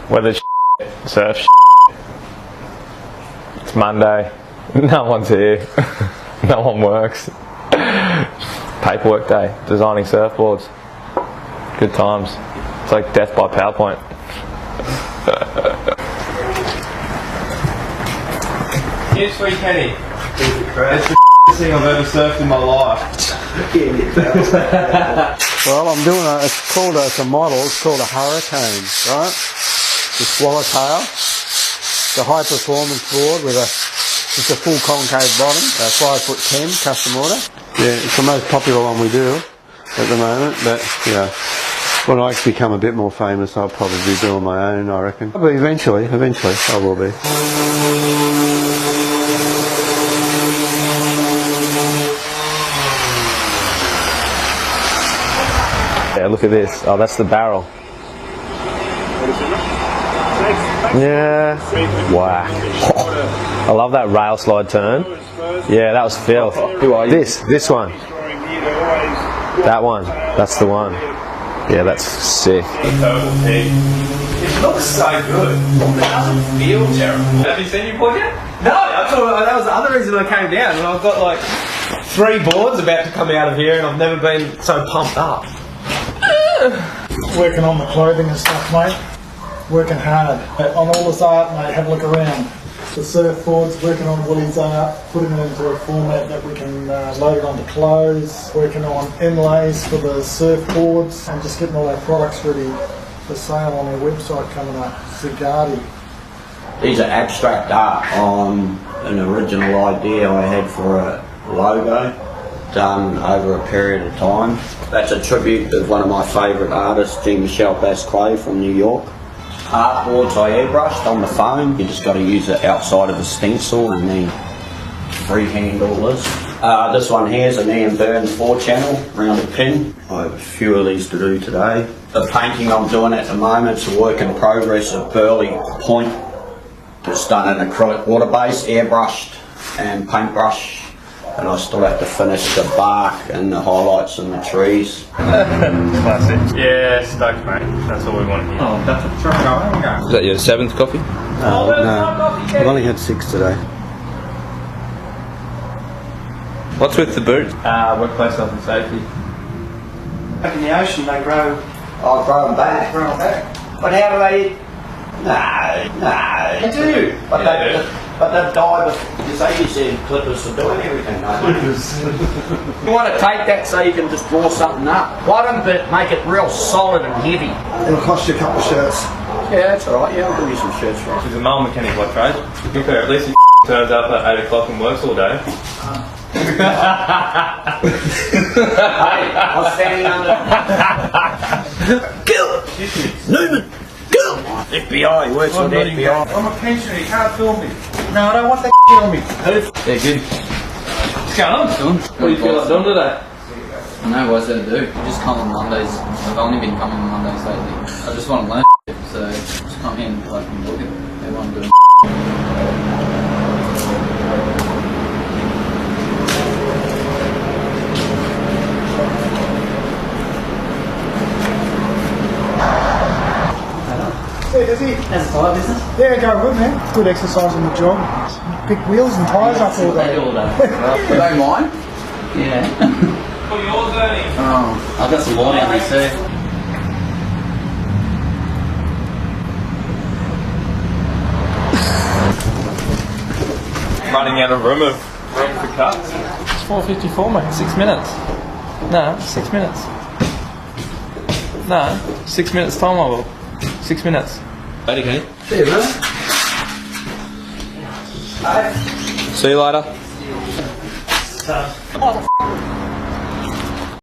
Weather's surf. It's Monday. No one's here. No one works. Paperwork day. Designing surfboards. Good times. It's like death by PowerPoint. Here's Sweet Kenny. That's the thing I've ever surfed in my life. Well, I'm doing it's a model, it's called a Hurricane, right? The swallowtail. It's a high performance board with just a full concave bottom, 5'10", custom order. Yeah, it's the most popular one we do at the moment, but yeah. When I become a bit more famous, I'll probably be doing my own, I reckon. But eventually, I will be. Yeah, look at this. Oh, that's the barrel. Yeah. Wow. I love that rail slide turn. Yeah, that was filth. Who are you? This one. That one. That's the one. Yeah, that's sick. It looks so good. It doesn't feel terrible. Have you seen your board yet? No, I thought that was the other reason I came down. And I've got like 3 boards about to come out of here, and I've never been so pumped up. Working on the clothing and stuff, mate. Working hard on all this art, mate. Have a look around. The surfboards, working on Willie's art, putting it into a format that we can load it onto clothes, working on inlays for the surfboards, and just getting all our products ready for sale on our website coming up, Zagati. These are abstract art on an original idea I had for a logo done over a period of time. That's a tribute to one of my favourite artists, Jean-Michel Basquiat from New York. Artboards I airbrushed on the phone. You just got to use it outside of a stencil and then freehand all this. This one here is an Ian Byrne 4-channel round a pin. I have a few of these to do today. The painting I'm doing at the moment is a work in progress of Burley Point. It's done in acrylic water base, airbrushed and paintbrush. And I still have to finish the bark and the highlights and the trees. Classic. Yeah, stoked, mate. That's all we want to hear. Oh, that's a truck going. Is that your 7th coffee? No, I've only had 6 today. What's with the boot? Workplace health and safety. Back in the ocean, they grow. I'll grow them back. Grow back. But how do they... No. They do. But they've died before. You said clippers are doing everything. You want to take that so you can just draw something up. Why don't they make it real solid and heavy? It'll cost you a couple of shirts. Yeah, that's alright. Yeah, I'll give you some shirts for it. She's a male mechanic by trade. To be fair, at least he turns up at 8 o'clock and works all day. Hey, I was standing under... Kill! Newman! Kill! FBI, works for the FBI. I'm a pensioner, you can't film me. No, I don't want that on me. Yeah, good. What's going on? What do you feel like doing today? I know, what's there to do? You just come on Mondays. I've only been coming on Mondays lately. I just want to learn so just come here and like look at everyone doing Yeah, does he? as a tyre business. Yeah, go good, man. Good exercise on the job. Pick wheels and tyres up all day. all day. You don't mind? Yeah. What are yours earning? Oh, I've got some more down there too. Running out of room for cuts. It's 4:54, mate. 6 minutes. No, 6 minutes. No, 6 minutes time, I will. 6 minutes. Later, Kenny. See you, man. See you later.